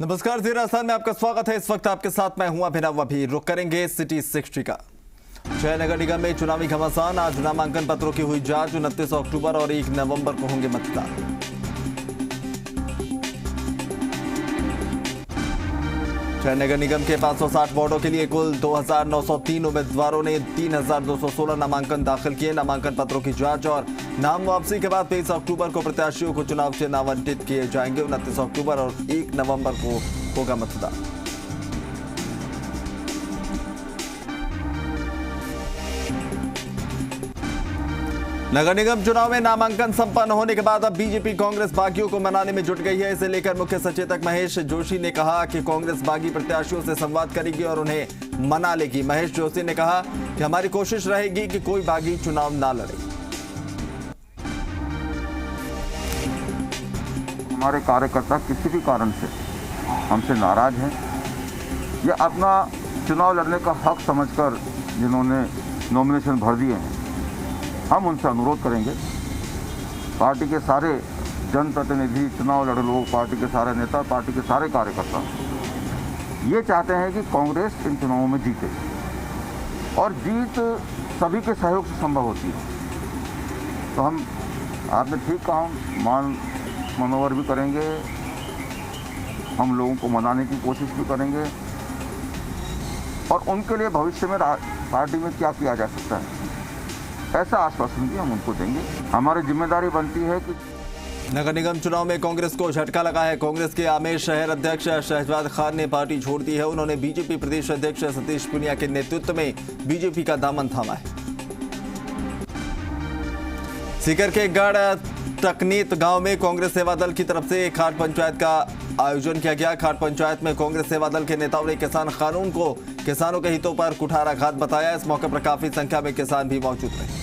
नमस्कार, जी राजस्थान में आपका स्वागत है। इस वक्त आपके साथ मैं हूं अभिनव। अभी रुक करेंगे सिटी 60 का। जयनगर निगम में चुनावी घमासान। आज नामांकन पत्रों की हुई जांच। 29 अक्टूबर और 1 नवंबर को होंगे मतदान। जयनगर निगम के 560 वार्डों के लिए कुल 2903 उम्मीदवारों ने 3216 नामांकन दाखिल किए। नामांकन पत्रों की जांच और नाम वापसी के बाद 23 अक्टूबर को प्रत्याशियों को चुनाव चिन्ह आवंटित किए जाएंगे। 29 अक्टूबर और 1 नवंबर को होगा मतदान। नगर निगम चुनाव में नामांकन संपन्न होने के बाद अब बीजेपी कांग्रेस बागियों को मनाने में जुट गई है। इसे लेकर मुख्य सचेतक महेश जोशी ने कहा कि कांग्रेस बागी प्रत्याशियों से संवाद करेगी और उन्हें मना लेगी। महेश जोशी ने कहा कि हमारी कोशिश रहेगी कि कोई बागी चुनाव ना लड़े। हमारे कार्यकर्ता किसी भी कारण से हमसे नाराज हैं या अपना चुनाव लड़ने का हक समझकर जिन्होंने नॉमिनेशन भर दिए हैं, हम उनसे अनुरोध करेंगे। पार्टी के सारे जनप्रतिनिधि, चुनाव लड़े लोग, पार्टी के सारे नेता, पार्टी के सारे कार्यकर्ता ये चाहते हैं कि कांग्रेस इन चुनावों में जीते और जीत सभी के सहयोग से संभव होती है। तो हम, आपने ठीक कहा, मनोवर भी करेंगे, हम लोगों को मनाने की कोशिश भी करेंगे और उनके लिए भविष्य में पार्टी में क्या किया जा सकता है ऐसा आश्वासन भी हम उनको देंगे। हमारी जिम्मेदारी बनती है कि नगर निगम चुनाव में कांग्रेस को झटका लगा है। कांग्रेस के आमेर शहर अध्यक्ष शहजाद खान ने पार्टी छोड़ दी है। उन्होंने बीजेपी प्रदेश अध्यक्ष सतीश पुनिया के नेतृत्व में बीजेपी का दामन थामा है। सीकर के गढ़ तकनीत गांव में कांग्रेस सेवा दल की तरफ से खाट पंचायत का आयोजन किया गया। खाट पंचायत में कांग्रेस सेवा दल के नेताओं ने किसान कानून को किसानों के हितों पर कुठाराघात बताया। इस मौके पर काफी संख्या में किसान भी मौजूद रहे।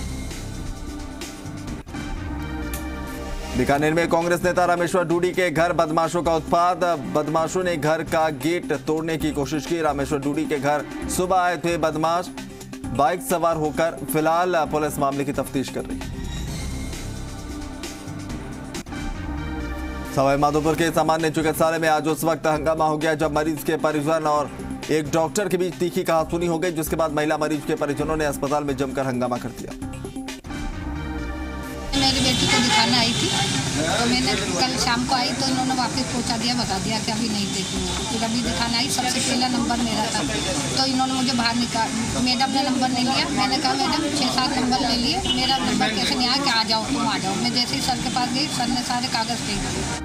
बीकानेर में कांग्रेस नेता रामेश्वर डूडी के घर बदमाशों का उत्पात। बदमाशों ने घर का गेट तोड़ने की कोशिश की। रामेश्वर डूडी के घर सुबह आए थे बदमाश बाइक सवार होकर। फिलहाल पुलिस मामले की तफ्तीश कर रही है। सवाई माधोपुर के सामान्य चिकित्सालय में आज उस वक्त हंगामा हो गया जब मरीज के परिजन और एक डॉक्टर के बीच तीखी कहासुनी हो गई, जिसके बाद महिला मरीज के परिजनों ने अस्पताल में जमकर हंगामा कर दिया। मेरी बेटी को दिखाने आई थी तो मैंने कल शाम को आई तो उन्होंने वापस पहुंचा दिया, बता दिया कि अभी नहीं देखूंगा। फिर अभी दिखाने आई, सबसे पहला नंबर मेरा था तो इन्होंने मुझे बाहर निकाल, मैडम ने नंबर नहीं लिया। मैंने कहा मैडम 6-7 नंबर ले लिए, मेरा नंबर कैसे नहीं आया कि आ जाओ तुम आ जाओ। मैं जैसे ही सर के पास गई, सर ने सारे कागज दे दिए।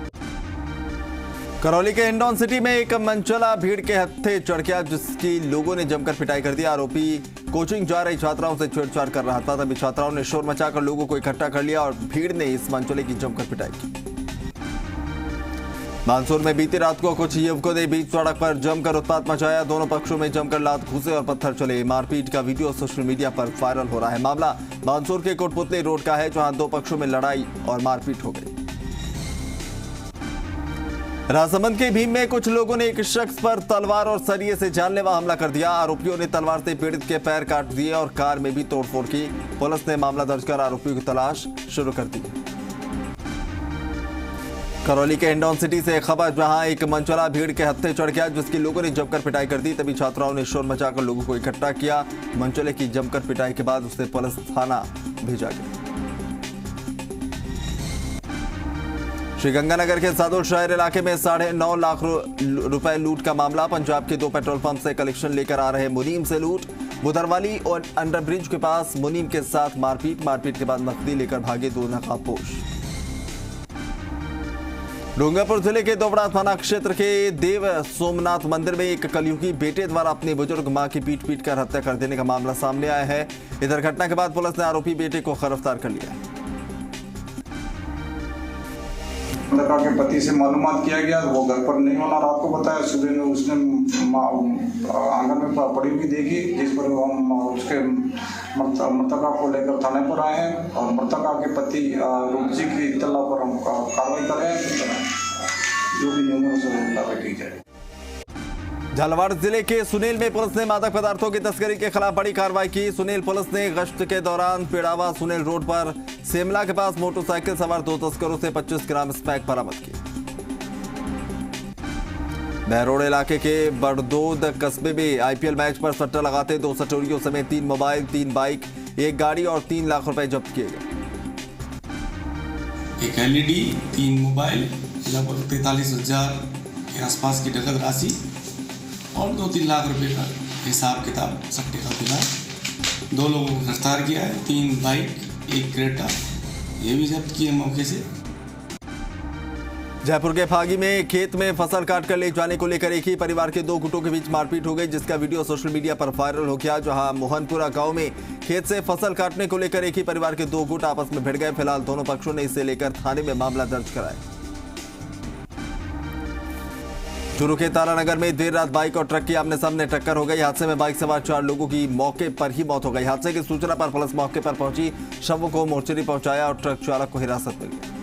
करौली के हिंडौन सिटी में एक मनचला भीड़ के हत्थे चढ़ गया, जिसकी लोगों ने जमकर पिटाई कर दी। आरोपी कोचिंग जा रही छात्राओं से छेड़छाड़ कर रहा था, तभी छात्राओं ने शोर मचाकर लोगों को इकट्ठा कर लिया और भीड़ ने इस मनचले की जमकर पिटाई की। मानसूर में बीती रात को कुछ युवकों ने बीच सड़क पर जमकर उत्पात मचाया। दोनों पक्षों में जमकर लात घूसे और पत्थर चले। मारपीट का वीडियो सोशल मीडिया पर वायरल हो रहा है। मामला मानसूर के कोटपुतली रोड का है, जहां दो पक्षों में लड़ाई और मारपीट हो गई। राजसमंद के भीम में कुछ लोगों ने एक शख्स पर तलवार और सरिये से जानलेवा हमला कर दिया। आरोपियों ने तलवार से पीड़ित के पैर काट दिए और कार में भी तोड़फोड़ की। पुलिस ने मामला दर्ज कर आरोपियों की तलाश शुरू कर दी। करौली के हिंडौन सिटी से खबर, जहां एक मनचला भीड़ के हत्थे चढ़ गया, जिसकी लोगों ने जमकर पिटाई कर दी। तभी छात्राओं ने शोर मचाकर लोगों को इकट्ठा किया। मनचले की जमकर पिटाई के बाद उसे पुलिस थाना भेजा गया। श्रीगंगानगर के सादुल शहर इलाके में 9.5 लाख रुपए लूट का मामला। पंजाब के 2 पेट्रोल पंप से कलेक्शन लेकर आ रहे मुनीम से लूट। बुधरवाली और अंडरब्रिज के पास मुनीम के साथ मारपीट के बाद नकदी लेकर भागे 2 नकाबपोश। डूंगरपुर जिले के दोबड़ा थाना क्षेत्र के देव सोमनाथ मंदिर में एक कलयुगी बेटे द्वारा अपनी बुजुर्ग मां की पीट कर हत्या कर देने का मामला सामने आया है। इधर घटना के बाद पुलिस ने आरोपी बेटे को गिरफ्तार कर लिया है। मृतका के पति से मालूमात किया गया, वो घर पर नहीं होना रात को बताया। सुबह में उसने आंगन में पड़ी हुई देखी, जिस पर हम उसके मृतका को लेकर थाने पर आए हैं और मृतका के पति रूप जी की इत्तला पर हम कार्रवाई कर रहे हैं। जो भी नियम है उसे की जाए। झालावाड़ जिले के सुनील में पुलिस ने मादक पदार्थों की तस्करी के खिलाफ बड़ी कार्रवाई की। सुनील पुलिस ने गश्त के दौरान पिड़ावा सुनील रोड पर सेमला के पास मोटरसाइकिल सवार 2 तस्करों से 25 ग्राम स्मैक बरामद की। बहरोड इलाके के बड़दोद कस्बे में आईपीएल मैच पर सट्टा लगाते 2 सटोरियों समेत 3 मोबाइल, 3 बाइक, 1 गाड़ी और 3 लाख रुपए जब्त किए गए। एक एलईडी, 3 मोबाइल, लगभग 43,000 के आसपास की नकद राशि और 2-3 लाख रुपए का हिसाब किताब सट्टे का खुला। 2 लोगों को गिरफ्तार किया है, 3 बाइक, 1 क्रेटा ये भी जब्त किए मौके से। जयपुर के फागी में खेत में फसल काट कर ले जाने को लेकर एक ही परिवार के 2 गुटों के बीच मारपीट हो गई, जिसका वीडियो सोशल मीडिया पर वायरल हो गया। जहां मोहनपुरा गांव में खेत से फसल काटने को लेकर एक ही परिवार के 2 गुट आपस में भिड़ गए। फिलहाल दोनों पक्षों ने इसे लेकर थाने में मामला दर्ज कराया। चूरू के तारानगर में देर रात बाइक और ट्रक की आमने सामने टक्कर हो गई। हादसे में बाइक सवार 4 लोगों की मौके पर ही मौत हो गई। हादसे की सूचना पर पुलिस मौके पर पहुंची, शवों को मोर्चरी पहुंचाया और ट्रक चालक को हिरासत में लिया।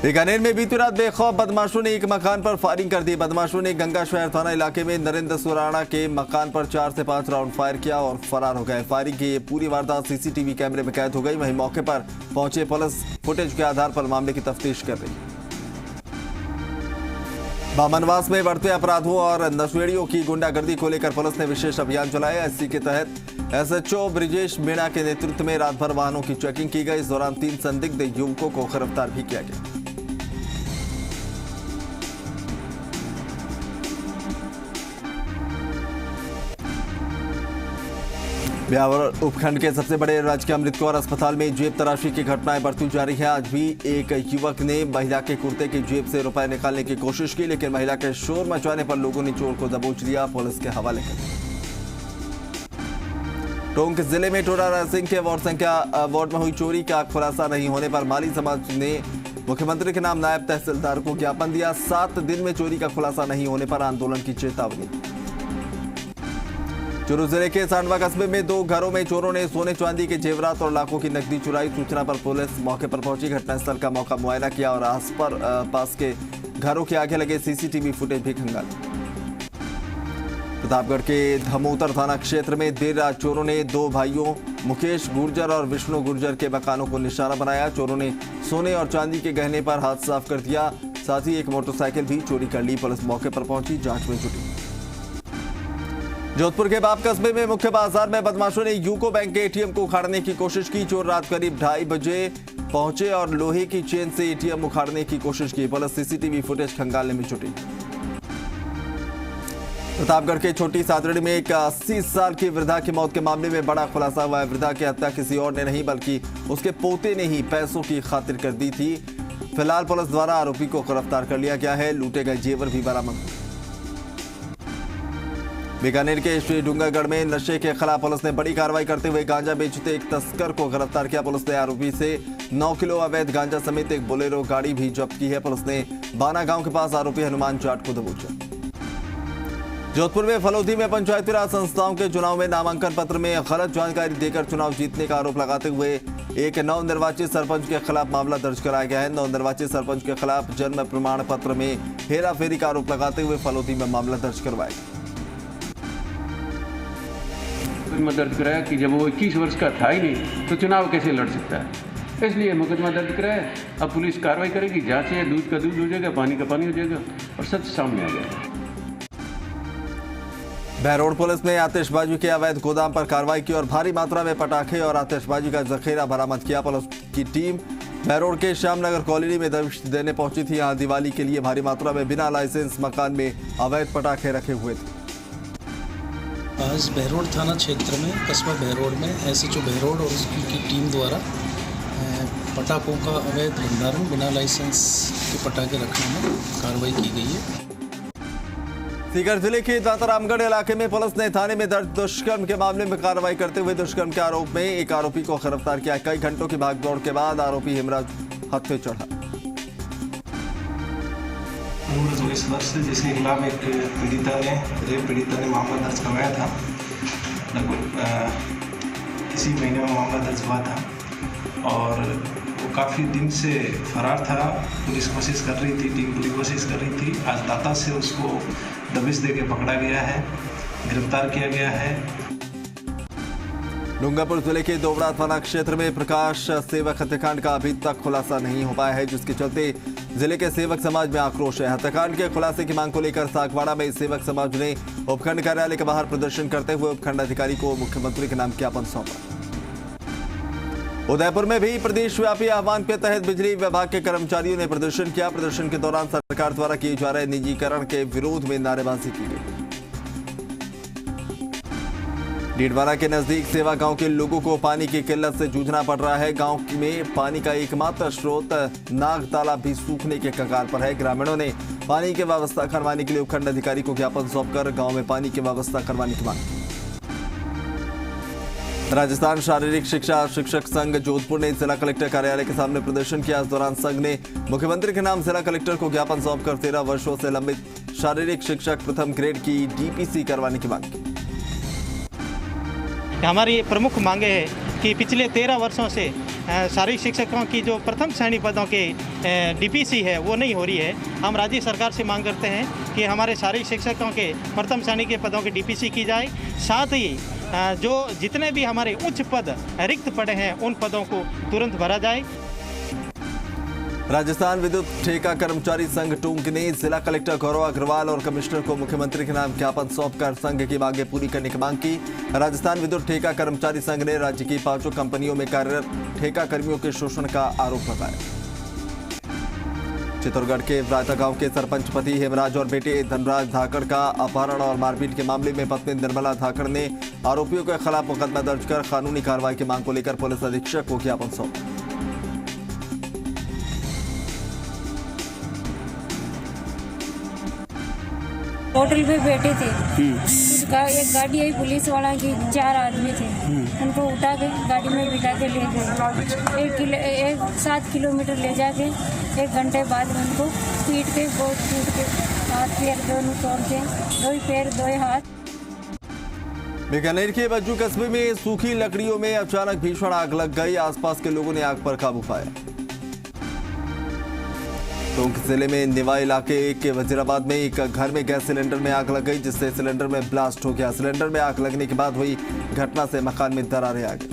बीकानेर में बीती रात बेखौफ बदमाशों ने एक मकान पर फायरिंग कर दी। बदमाशों ने गंगा शहर थाना इलाके में नरेंद्र सुराणा के मकान पर 4 से 5 राउंड फायर किया और फरार हो गए। फायरिंग की ये पूरी वारदात सीसीटीवी कैमरे में कैद हो गई। वहीं मौके पर पहुंचे पुलिस फुटेज के आधार पर मामले की तफ्तीश कर रही है। बामनवास में बढ़ते अपराधों और नशेड़ियों की गुंडागर्दी को लेकर पुलिस ने विशेष अभियान चलाया। इसी के तहत एसएचओ ब्रिजेश मीणा के नेतृत्व में रात भर वाहनों की चेकिंग की गई। इस दौरान 3 संदिग्ध युवकों को गिरफ्तार भी किया गया। ब्यावर उपखंड के सबसे बड़े राजकीय अमृत कौर अस्पताल में जेब तराशी की घटनाएं बढ़ती जा रही हैं। आज भी एक युवक ने महिला के कुर्ते की जेब से रुपए निकालने की कोशिश की, लेकिन महिला के शोर मचाने पर लोगों ने चोर को दबोच लिया, पुलिस के हवाले कर दिया। टोंक जिले में टोडा रायसिंह के वार्ड में हुई चोरी का खुलासा नहीं होने पर माली समाज ने मुख्यमंत्री के नाम नायब तहसीलदार को ज्ञापन दिया। 7 दिन में चोरी का खुलासा नहीं होने पर आंदोलन की चेतावनी। चूरू जिले के सांडवा कस्बे में 2 घरों में चोरों ने सोने चांदी के जेवरात और लाखों की नकदी चुराई। सूचना पर पुलिस मौके पर पहुंची, घटनास्थल का मौका मुआयना किया और पास के घरों के आगे लगे सीसीटीवी फुटेज भी खंगाली। प्रतापगढ़ के धमोतर थाना क्षेत्र में देर रात चोरों ने 2 भाइयों मुकेश गुर्जर और विष्णु गुर्जर के मकानों को निशाना बनाया। चोरों ने सोने और चांदी के गहने पर हाथ साफ कर दिया, साथ ही एक मोटरसाइकिल भी चोरी कर ली। पुलिस मौके पर पहुंची, जांच में जुटी। जोधपुर के बाप कस्बे में मुख्य बाजार में बदमाशों ने यूको बैंक के एटीएम को उखाड़ने की कोशिश की। चोर रात करीब 2:30 बजे पहुंचे और लोहे की चेन से एटीएम उखाड़ने की कोशिश की। पुलिस सीसीटीवी फुटेज खंगालने में जुटी। प्रतापगढ़ के छोटी सादड़ी में एक 80 साल की वृद्धा की मौत के मामले में बड़ा खुलासा हुआ है। वृद्धा की हत्या किसी और ने नहीं बल्कि उसके पोते ने ही पैसों की खातिर कर दी थी। फिलहाल पुलिस द्वारा आरोपी को गिरफ्तार कर लिया गया है। लूटे गए जेवर भी बरामद। बीकानेर के श्री डूंगरगढ़ में नशे के खिलाफ पुलिस ने बड़ी कार्रवाई करते हुए गांजा बेचते एक तस्कर को गिरफ्तार किया। पुलिस ने आरोपी से 9 किलो अवैध गांजा समेत एक बोलेरो गाड़ी भी जब्त की है। पुलिस ने बाना गांव के पास आरोपी हनुमान जाट को दबोचा। जोधपुर में फलोदी में पंचायती राज संस्थाओं के चुनाव में नामांकन पत्र में गलत जानकारी देकर चुनाव जीतने का आरोप लगाते हुए एक नवनिर्वाचित सरपंच के खिलाफ मामला दर्ज कराया गया है। नवनिर्वाचित सरपंच के खिलाफ जन्म प्रमाण पत्र में हेराफेरी का आरोप लगाते हुए फलोदी में मामला दर्ज करवाया गया। मुकदमा दर्ज कराया कि जब वो 21 वर्ष का था ही नहीं तो चुनाव कैसे लड़ सकता है, इसलिए मुकदमा दर्ज कराया। अब पुलिस कार्रवाई करेगी, जांच है, दूध का दूध हो जाएगा, पानी का पानी हो जाएगा और सच सामने आ जाएगा। बहरोड पुलिस ने आतिशबाजी के अवैध गोदाम पर कार्रवाई की और भारी मात्रा में पटाखे और आतिशबाजी का जखीरा बरामद किया। पुलिस की टीम बहरोड के श्यामनगर कॉलोनी में दबिश देने पहुंची थी। यहां दिवाली के लिए भारी मात्रा में बिना लाइसेंस मकान में अवैध पटाखे रखे हुए थे। आज बहरोड थाना क्षेत्र में कस्बा बहरोड में एसएचओ बहरोड और उसकी टीम द्वारा पटाखों का अवैध भंडारण बिना लाइसेंस के पटाखे रखने में कार्रवाई की गई है। सीकर जिले के दातारामगढ़ इलाके में पुलिस ने थाने में दर्ज दुष्कर्म के मामले में कार्रवाई करते हुए दुष्कर्म के आरोप में एक आरोपी को गिरफ्तार किया। कई घंटों की भागदौड़ के बाद आरोपी हेमराज हद पे चढ़ा। उम्र 22 वर्ष जिसके खिलाफ एक रेप पीड़िता ने मामला दर्ज करवाया था। लगभग इसी महीने में मामला दर्ज हुआ था और वो काफ़ी दिन से फरार था। पुलिस कोशिश कर रही थी, टीम पूरी कोशिश कर रही थी। आज दाता से उसको दबिश दे के पकड़ा गया है, गिरफ्तार किया गया है। डूंगरपुर जिले के दोवड़ा थाना क्षेत्र में प्रकाश सेवक हत्याकांड का अभी तक खुलासा नहीं हो पाया है, जिसके चलते जिले के सेवक समाज में आक्रोश है। हत्याकांड के खुलासे की मांग को लेकर सागवाड़ा में सेवक समाज ने उपखंड कार्यालय के बाहर प्रदर्शन करते हुए उपखंड अधिकारी को मुख्यमंत्री के नाम ज्ञापन सौंपा। उदयपुर में भी प्रदेश व्यापी आह्वान के तहत बिजली विभाग के कर्मचारियों ने प्रदर्शन किया। प्रदर्शन के दौरान सरकार द्वारा किए जा रहे निजीकरण के विरोध में नारेबाजी की गई। डीडवाना के नजदीक सेवा गांव के लोगों को पानी की किल्लत से जूझना पड़ रहा है। गांव में पानी का एकमात्र स्रोत नाग तालाब भी सूखने के कगार पर है। ग्रामीणों ने पानी की व्यवस्था करवाने के लिए उपखंड अधिकारी को ज्ञापन सौंपकर गांव में पानी की व्यवस्था करवाने की मांग की। राजस्थान शारीरिक शिक्षा शिक्षक संघ जोधपुर ने जिला कलेक्टर कार्यालय के सामने प्रदर्शन किया। इस दौरान संघ ने मुख्यमंत्री के नाम जिला कलेक्टर को ज्ञापन सौंपकर 13 वर्षों से लंबित शारीरिक शिक्षक प्रथम ग्रेड की डीपीसी करवाने की मांग की। हमारी प्रमुख मांगे है कि पिछले 13 वर्षों से शारीरिक शिक्षकों की जो प्रथम श्रेणी पदों के डीपीसी है वो नहीं हो रही है। हम राज्य सरकार से मांग करते हैं कि हमारे शारीरिक शिक्षकों के प्रथम श्रेणी के पदों की डीपीसी की जाए। साथ ही जो जितने भी हमारे उच्च पद रिक्त पड़े हैं उन पदों को तुरंत भरा जाए। राजस्थान विद्युत ठेका कर्मचारी संघ टोंक ने जिला कलेक्टर गौरव अग्रवाल और कमिश्नर को मुख्यमंत्री के नाम ज्ञापन सौंपकर संघ की मांगे पूरी करने की मांग की। राजस्थान विद्युत ठेका कर्मचारी संघ ने राज्य की 5 कंपनियों में कार्यरत ठेका कर्मियों के शोषण का आरोप लगाया। चित्तौड़गढ़ के रायता गांव के सरपंच पति हेमराज और बेटे धनराज धाकड़ का अपहरण और मारपीट के मामले में पत्नी निर्मला धाकड़ ने आरोपियों के खिलाफ मुकदमा दर्ज कर कानूनी कार्रवाई की मांग को लेकर पुलिस अधीक्षक को ज्ञापन सौंपा। होटल पे बैठे थे, एक गाड़ी आई पुलिस वाला की, 4 आदमी थे। उनको उठा के गाड़ी में बिठा के ले गए। 7 किलोमीटर ले जाके 1 घंटे बाद उनको पीट के बहुत टूट के हाथ पैर दोनों तोड़ के, 2 पैर 2 हाथ। बीकानेर के बज्जू कस्बे में सूखी लकड़ियों में अचानक भीषण आग लग गई। आसपास के लोगों ने आग पर काबू पाया। टोंक जिले में निवा इलाके के वजीराबाद में एक घर में गैस सिलेंडर में आग लग गई, जिससे सिलेंडर में ब्लास्ट हो गया। सिलेंडर में आग लगने के बाद हुई घटना से मकान में दरारें आ गई।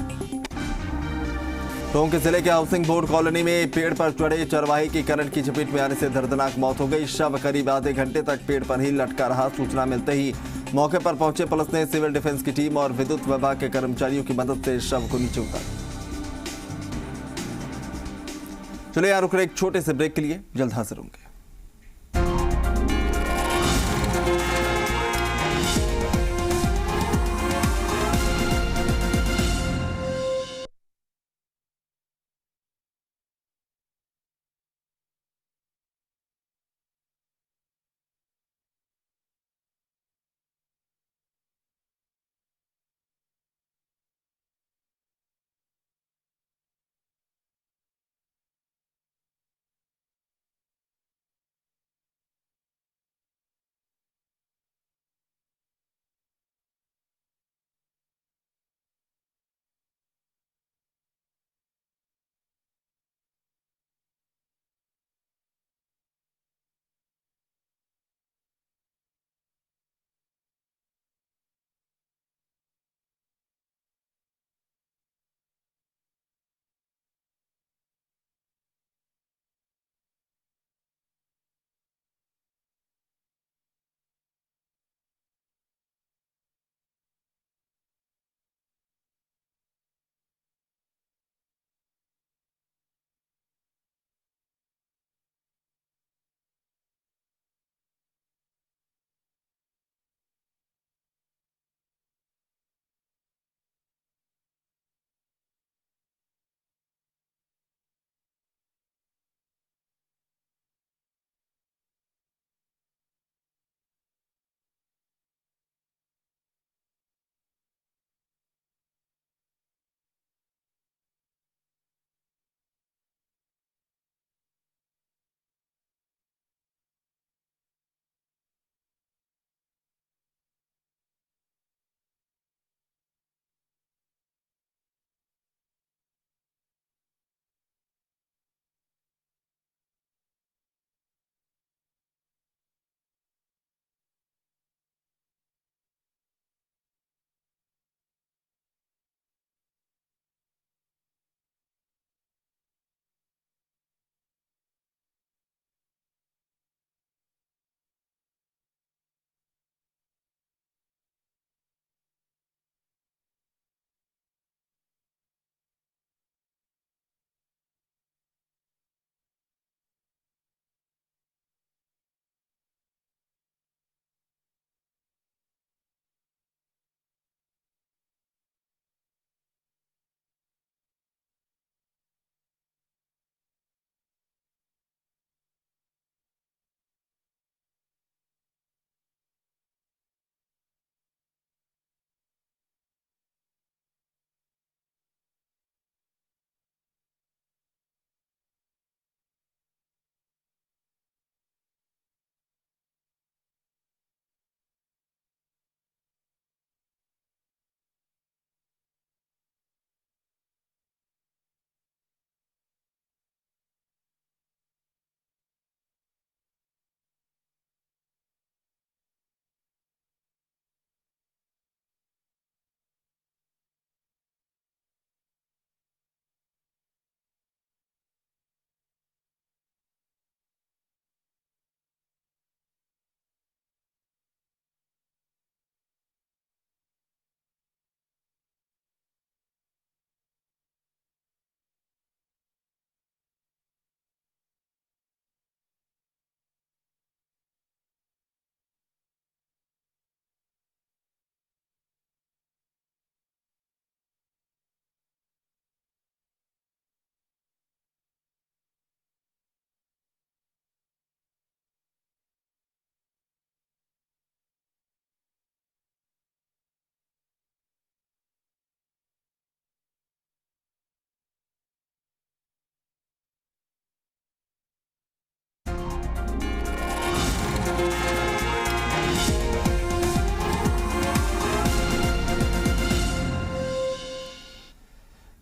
टोंक जिले के हाउसिंग बोर्ड कॉलोनी में पेड़ पर चढ़े चरवाहे की करंट की चपेट में आने से दर्दनाक मौत हो गई। शव करीब आधे घंटे तक पेड़ पर ही लटका रहा। सूचना मिलते ही मौके पर पहुंचे पुलिस ने सिविल डिफेंस की टीम और विद्युत विभाग के कर्मचारियों की मदद से शव को नीचे उतारा। चलिए यहाँ रुक रहे एक छोटे से ब्रेक के लिए, जल्द हाजिर होंगे।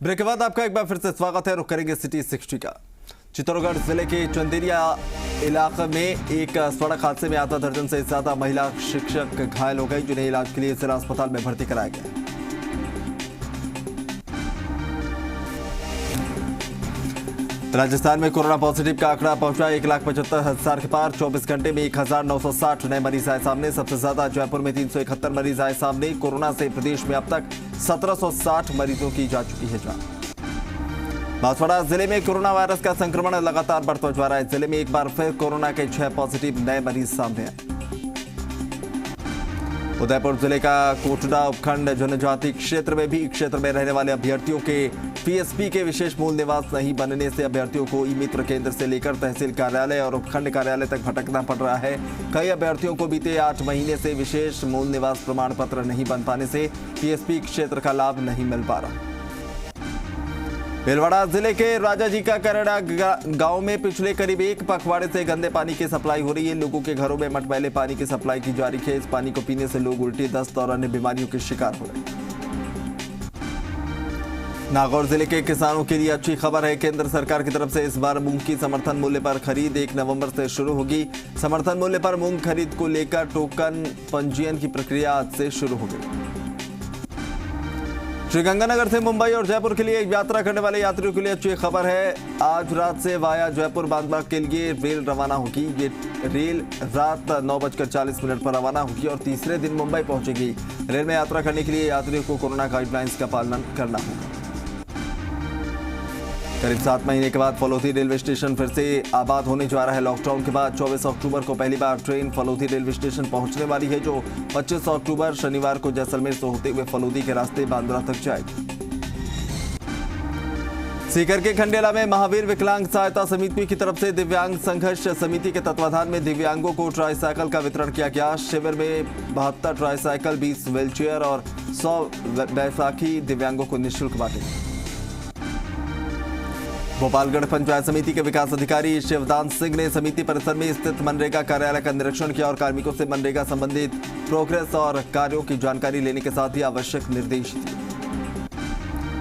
ब्रेक के बाद आपका एक बार फिर से स्वागत है। रुक करेंगे सिटी 60 का। चित्तौड़गढ़ जिले के चंदेरिया इलाके में एक सड़क हादसे में आधा दर्जन से ज्यादा महिला शिक्षक घायल हो गई, जिन्हें इलाज के लिए जिला अस्पताल में भर्ती कराया गया। राजस्थान में कोरोना पॉजिटिव का आंकड़ा पहुंचा 1,75,000 के पार। 24 घंटे में 1,960 नए मरीज आए सामने। सबसे ज्यादा जयपुर में 371 मरीज आए सामने। कोरोना से प्रदेश में अब तक 1760 मरीजों की जा चुकी है जान। बांसवाड़ा जिले में कोरोना वायरस का संक्रमण लगातार बढ़ता जा रहा है। जिले में एक बार फिर कोरोना के 6 पॉजिटिव नए मरीज सामने आए। उदयपुर जिले का कोटड़ा उपखंड जनजाति क्षेत्र में भी क्षेत्र में रहने वाले अभ्यर्थियों के पीएसपी के विशेष मूल निवास नहीं बनने से अभ्यर्थियों को ई मित्र केंद्र से लेकर तहसील कार्यालय और उपखंड कार्यालय तक भटकना पड़ रहा है। कई अभ्यर्थियों को बीते 8 महीने से विशेष मूल निवास प्रमाण पत्र नहीं बन पाने से पीएसपी क्षेत्र का लाभ नहीं मिल पा रहा। भीलवाड़ा जिले के राजाजी का करेड़ा गांव में पिछले करीब 1 पखवाड़े से गंदे पानी की सप्लाई हो रही है। लोगों के घरों में मटमैले पानी की सप्लाई की जा रही है। इस पानी को पीने से लोग उल्टी, दस्त और अन्य बीमारियों के शिकार हो रहे हैं। नागौर जिले के किसानों के लिए अच्छी खबर है। केंद्र सरकार की तरफ से इस बार मूंग की समर्थन मूल्य पर खरीद 1 नवंबर से शुरू होगी। समर्थन मूल्य पर मूंग खरीद को लेकर टोकन पंजीयन की प्रक्रिया आज से शुरू हो गई। श्रीगंगानगर से मुंबई और जयपुर के लिए यात्रा करने वाले यात्रियों के लिए अच्छी खबर है। आज रात से वाया जयपुर बांद्रा के लिए रेल रवाना होगी। ये रेल रात 9:40 पर रवाना होगी और तीसरे दिन मुंबई पहुंचेगी। रेल में यात्रा करने के लिए यात्रियों को कोरोना गाइडलाइंस का पालन करना होगा। करीब 7 महीने के बाद फलोदी रेलवे स्टेशन फिर से आबाद होने जा रहा है। लॉकडाउन के बाद 24 अक्टूबर को पहली बार ट्रेन फलोदी रेलवे स्टेशन पहुंचने वाली है, जो 25 अक्टूबर शनिवार को जैसलमेर से होते हुए फलोदी के रास्ते बांद्रा तक जाएगी। सीकर के खंडेला में महावीर विकलांग सहायता समिति की तरफ से दिव्यांग संघर्ष समिति के तत्वाधान में दिव्यांगों को ट्राईसाइकिल का वितरण किया गया। शिविर में 72 ट्राईसाइकिल, 20 व्हीलचेयर और 100 बैसाखी दिव्यांगों को निःशुल्क बांटे। भोपालगढ़ पंचायत समिति के विकास अधिकारी शिवदान सिंह ने समिति परिसर में स्थित मनरेगा कार्यालय का निरीक्षण किया और कार्मिकों से मनरेगा संबंधित प्रोग्रेस और कार्यों की जानकारी लेने के साथ ही आवश्यक निर्देश दिए।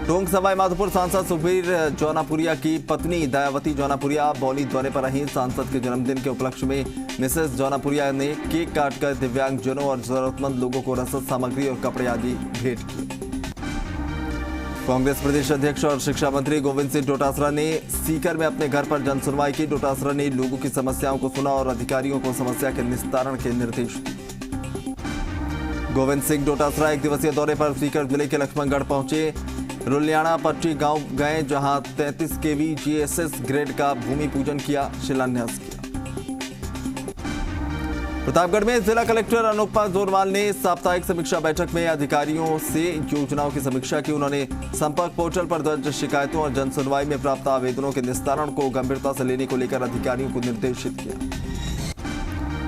टोंक सवाई माधोपुर सांसद सुखबीर जौनापुरिया की पत्नी दयावती जौनापुरिया बौली दौरे पर रही। सांसद के जन्मदिन के उपलक्ष्य में मिसेस जौनापुरिया ने केक काटकर दिव्यांगजनों और जरूरतमंद लोगों को रसद सामग्री और कपड़े आदि भेंट किए। कांग्रेस प्रदेश अध्यक्ष और शिक्षा मंत्री गोविंद सिंह डोटासरा ने सीकर में अपने घर पर जनसुनवाई की। डोटासरा ने लोगों की समस्याओं को सुना और अधिकारियों को समस्या के निस्तारण के निर्देश दिए। गोविंद सिंह डोटासरा 1 दिवसीय दौरे पर सीकर जिले के लक्ष्मणगढ़ पहुंचे। रुलियाना पट्टी गांव गए, जहां 33 kV GSS ग्रेड का भूमि पूजन किया, शिलान्यास किया। प्रतापगढ़ में जिला कलेक्टर अनुपमा जोरवाल ने साप्ताहिक समीक्षा बैठक में अधिकारियों से योजनाओं की समीक्षा की। उन्होंने संपर्क पोर्टल पर दर्ज शिकायतों और जनसुनवाई में प्राप्त आवेदनों के निस्तारण को गंभीरता से लेने को लेकर अधिकारियों को निर्देशित किया।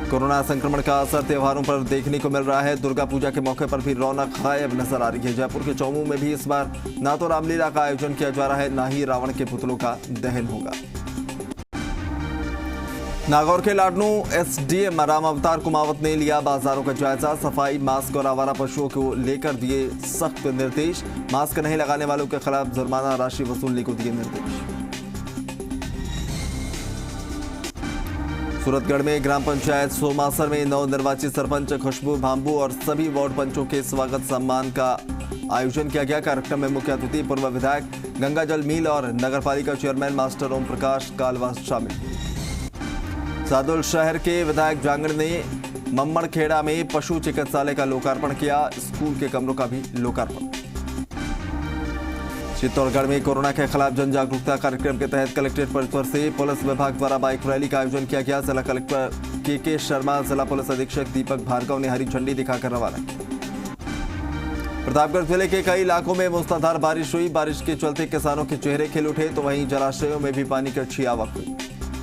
कोरोना संक्रमण का असर त्योहारों पर देखने को मिल रहा है। दुर्गा पूजा के मौके पर भी रौनक गायब नजर आ रही है। जयपुर के चौमू में भी इस बार न तो रामलीला का आयोजन किया जा रहा है, न ही रावण के पुतलों का दहन होगा। नागौर के लाडनू एसडीएम राम अवतार कुमावत ने लिया बाजारों का जायजा। सफाई, मास्क और आवारा पशुओं को लेकर दिए सख्त निर्देश। मास्क नहीं लगाने वालों के खिलाफ जुर्माना राशि वसूलने को दिए निर्देश। सूरतगढ़ में ग्राम पंचायत सोमासर में नवनिर्वाचित सरपंच खुशबू भांबू और सभी वार्ड पंचों के स्वागत सम्मान का आयोजन किया गया। कार्यक्रम में मुख्य अतिथि पूर्व विधायक गंगाजल मील और नगरपालिका चेयरमैन मास्टर ओम प्रकाश कालवास शामिल। सादुल शहर के विधायक जांगड़ ने मम्मड़खेड़ा में पशु चिकित्सालय का लोकार्पण किया। स्कूल के कमरों का भी लोकार्पण। चित्तौड़गढ़ में कोरोना के खिलाफ जन जागरूकता कार्यक्रम के तहत कलेक्ट्रेट परिसर से पुलिस विभाग द्वारा बाइक रैली का आयोजन किया गया। जिला कलेक्टर के शर्मा, जिला पुलिस अधीक्षक दीपक भार्गव ने हरी झंडी दिखाकर रवाना किया। प्रतापगढ़ जिले के कई इलाकों में मूसलाधार बारिश हुई। बारिश के चलते किसानों के चेहरे खिल उठे, तो वहीं जलाशयों में भी पानी की अच्छी आवक हुई।